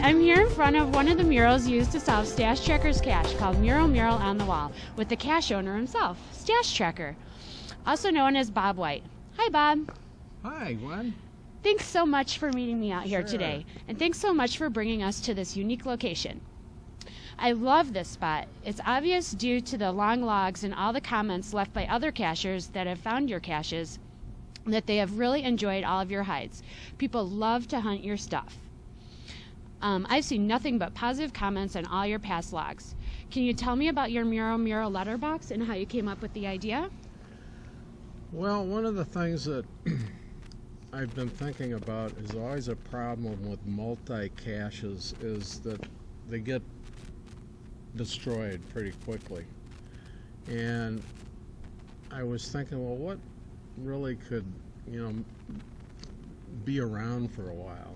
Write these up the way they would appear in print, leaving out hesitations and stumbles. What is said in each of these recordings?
I'm here in front of one of the murals used to solve Stashtracker's cache, called Mural on the Wall, with the cache owner himself, Stashtracker, also known as Bob White. Hi, Bob. Hi, Gwen. Thanks so much for meeting me out here Sure. today, and thanks so much for bringing us to this unique location. I love this spot. It's obvious due to the long logs and all the comments left by other cachers that have found your caches that they have really enjoyed all of your hides. People love to hunt your stuff. I've seen nothing but positive comments on all your past logs. Can you tell me about your mural letterbox and how you came up with the idea? Well, one of the things that I've been thinking about is always a problem with multi-caches is that they get destroyed pretty quickly. And I was thinking, well, what really could, be around for a while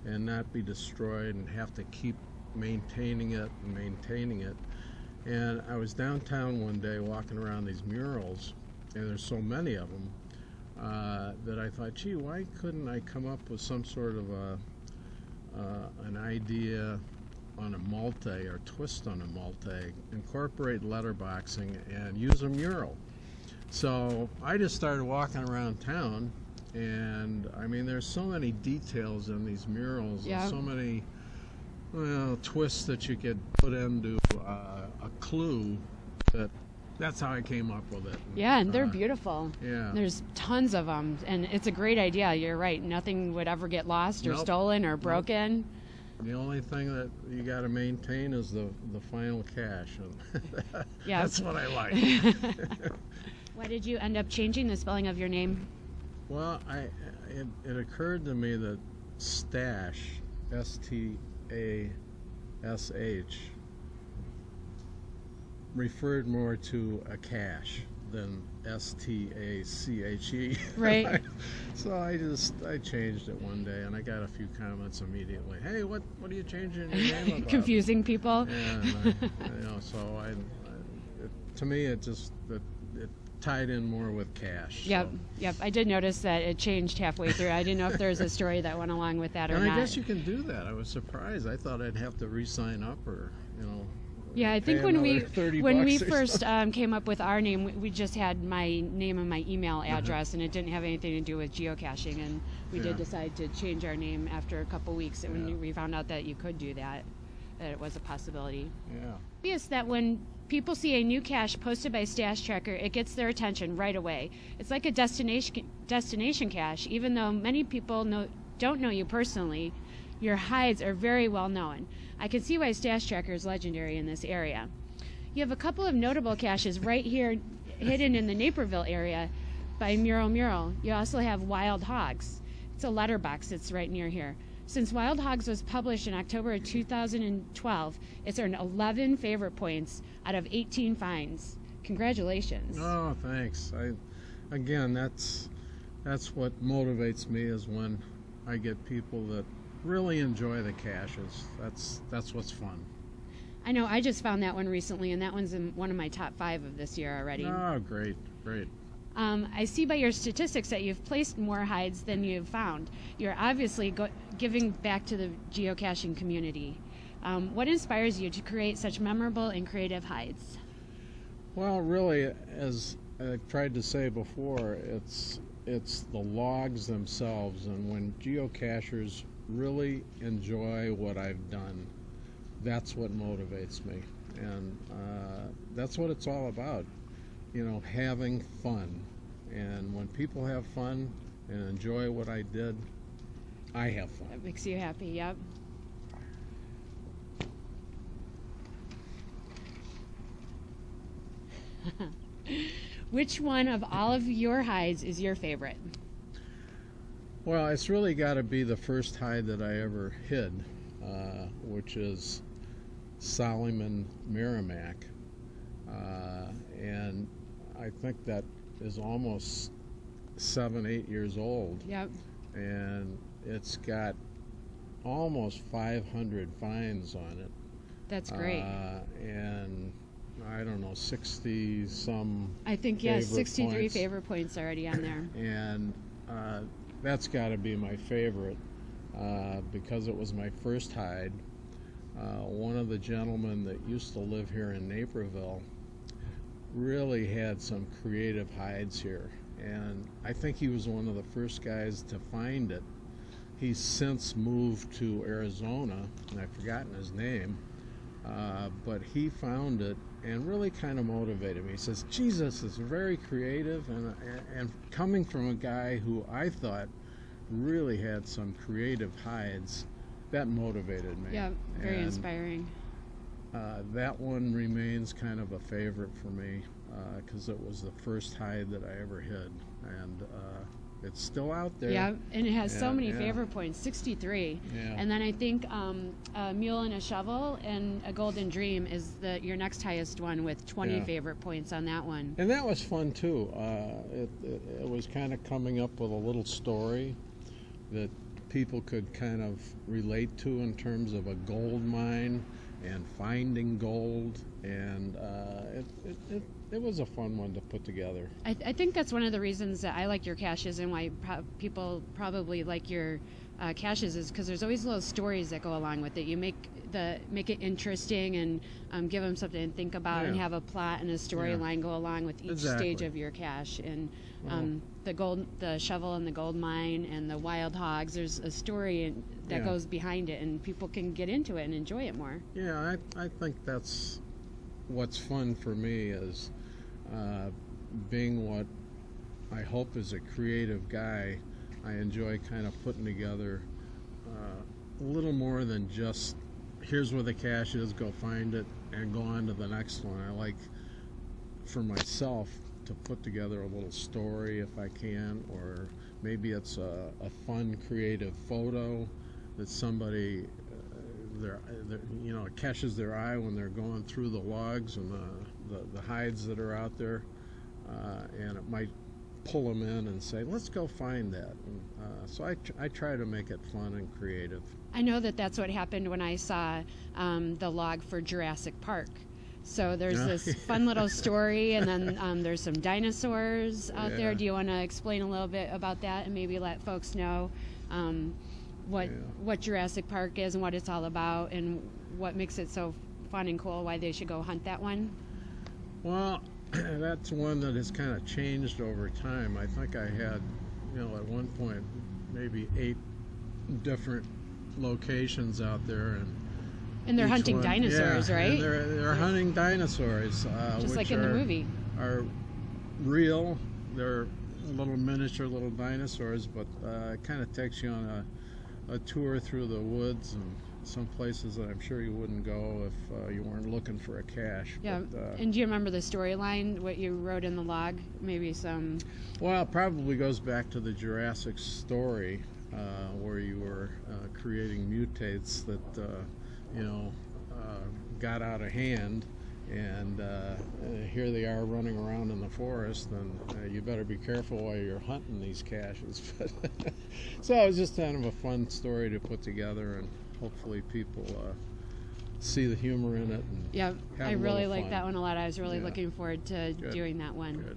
and not be destroyed and have to keep maintaining it. And I was downtown one day walking around these murals, and there's so many of them that I thought, gee, why couldn't I come up with some sort of an idea on a multi or twist on a multi, incorporate letterboxing and use a mural. So I just started walking around town, and I mean, there's so many details in these murals, Yeah. and so many twists that you could put into a clue. That's how I came up with it. Yeah, and they're beautiful. Yeah. There's tons of them, and it's a great idea. You're right. Nothing would ever get lost or Nope. stolen or broken. The only thing that you got to maintain is the final cache, and Yeah. that's what I like. Why did you end up changing the spelling of your name? Well, it occurred to me that stash, S-T-A-S-H, referred more to a cache than S-T-A-C-H-E. Right. So I changed it one day, and I got a few comments immediately. Hey, what are you changing your name about? Confusing people. And so to me it tied in more with cache. Yep, so. yep. I did notice that it changed halfway through. I didn't know if there was a story that went along with that or And not. I guess you can do that. I was surprised. I thought I'd have to re-sign up or, Yeah, I think pay when another $30 we or first something. came up with our name, we just had my name and my email address, and it didn't have anything to do with geocaching. And we did decide to change our name after a couple weeks, and when we found out that you could do that it was a possibility. Yeah. Obvious that when people see a new cache posted by Stashtracker, it gets their attention right away. It's like a destination cache, even though many people don't know you personally. Your hides are very well known. I can see why Stashtracker is legendary in this area. You have a couple of notable caches right here hidden in the Naperville area by Mural. You also have Wild Hogs. It's a letterbox that's right near here. Since Wild Hogs was published in October of 2012, it's earned 11 favorite points out of 18 finds. Congratulations. Oh, thanks. Again, that's what motivates me is when I get people that really enjoy the caches. That's what's fun. I know, I just found that one recently, and that one's in one of my top 5 of this year already. Oh, great. I see by your statistics that you've placed more hides than you've found. You're obviously giving back to the geocaching community. What inspires you to create such memorable and creative hides? Well, really, as I've tried to say before, it's the logs themselves, and when geocachers really enjoy what I've done, that's what motivates me, and that's what it's all about. Having fun. And when people have fun and enjoy what I did, I have fun. That makes you happy, yep. Which one of all of your hides is your favorite? Well, it's really got to be the first hide that I ever hid, which is Solomon Merrimack. And I think that is almost 7-8 years old. Yep. And it's got almost 500 finds on it. That's great. And I don't know, 60 some. I think, yeah, 63 points. favorite points already on there. And that's got to be my favorite. because it was my first hide. One of the gentlemen that used to live here in Naperville really had some creative hides here, and I think he was one of the first guys to find it. He's since moved to Arizona, and I've forgotten his name, but he found it and really kind of motivated me. He says, Jesus, it's very creative, and coming from a guy who I thought really had some creative hides, that motivated me. Yeah, very inspiring. That one remains kind of a favorite for me because it was the first hide that I ever hid, and it's still out there. Yeah, and it has so many favorite points, 63. Yeah. And then I think a Mule and a Shovel and a Golden Dream is your next highest one with 20 favorite points on that one. And that was fun too. It was kind of coming up with a little story that people could kind of relate to in terms of a gold mine and finding gold, and it was a fun one to put together. I think that's one of the reasons that I like your caches and why people probably like your caches is because there's always little stories that go along with it. You make it interesting and give them something to think about and have a plot and a storyline go along with each stage of your cache. And the shovel and the gold mine and the wild hogs, there's a story that goes behind it, and people can get into it and enjoy it more. Yeah, I think that's what's fun for me is being what I hope is a creative guy. I enjoy kind of putting together a little more than just here's where the cache is, go find it and go on to the next one. I like for myself to put together a little story if I can, or maybe it's a fun creative photo that somebody it catches their eye when they're going through the logs and the hides that are out there, and it might pull them in and say, let's go find that. And, so I try to make it fun and creative. I know that's what happened when I saw the log for Jurassic Park. So there's this fun little story, and then there's some dinosaurs out there. Do you want to explain a little bit about that and maybe let folks know what Jurassic Park is and what it's all about and what makes it so fun and cool, why they should go hunt that one? Well, that's one that has kind of changed over time. I think I had, at one point, maybe 8 different locations out there, and they're hunting dinosaurs, right? And they're hunting dinosaurs, just which like in the movie. Are real. They're little dinosaurs, but it kind of takes you on a tour through the woods and some places that I'm sure you wouldn't go if you weren't looking for a cache. Yeah. But, and do you remember the storyline, what you wrote in the log? Maybe some... Well, it probably goes back to the Jurassic story, where you were creating mutates that, got out of hand, and here they are running around in the forest, and you better be careful while you're hunting these caches. So it was just kind of a fun story to put together, and hopefully people see the humor in it. And yeah, have I really like fun. that one a lot. I was really looking forward to doing that one.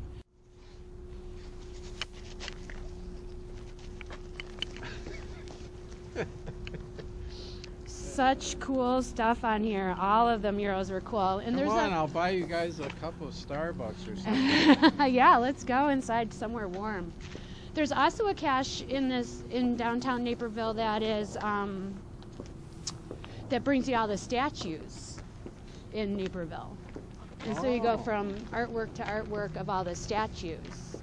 Good. Such cool stuff on here. All of the murals were cool. And Come on, I'll buy you guys a cup of Starbucks or something. Yeah, let's go inside somewhere warm. There's also a cache in downtown Naperville that is that brings you all the statues in Naperville. And so you go from artwork to artwork of all the statues.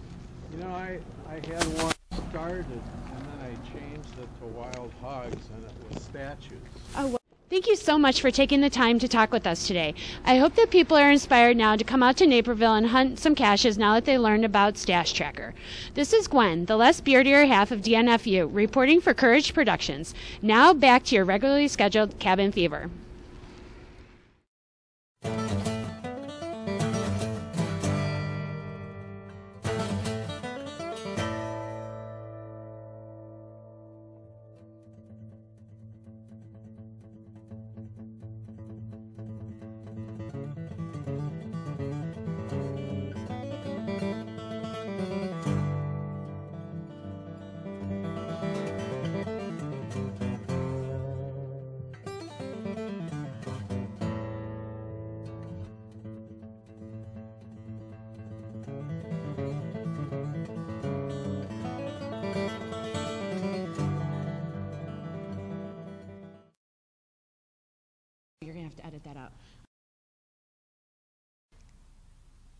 I had one started, and then I changed it to wild hogs, and it was statues. Oh, well, thank you so much for taking the time to talk with us today. I hope that people are inspired now to come out to Naperville and hunt some caches now that they learned about Stashtracker. This is Gwen, the less beardier half of DNFU, reporting for Courage Productions. Now back to your regularly scheduled Cabin Fever. You're gonna have to edit that out.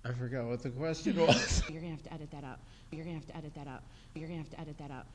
I forgot what the question was. You're gonna have to edit that out. You're gonna have to edit that out. You're gonna have to edit that out.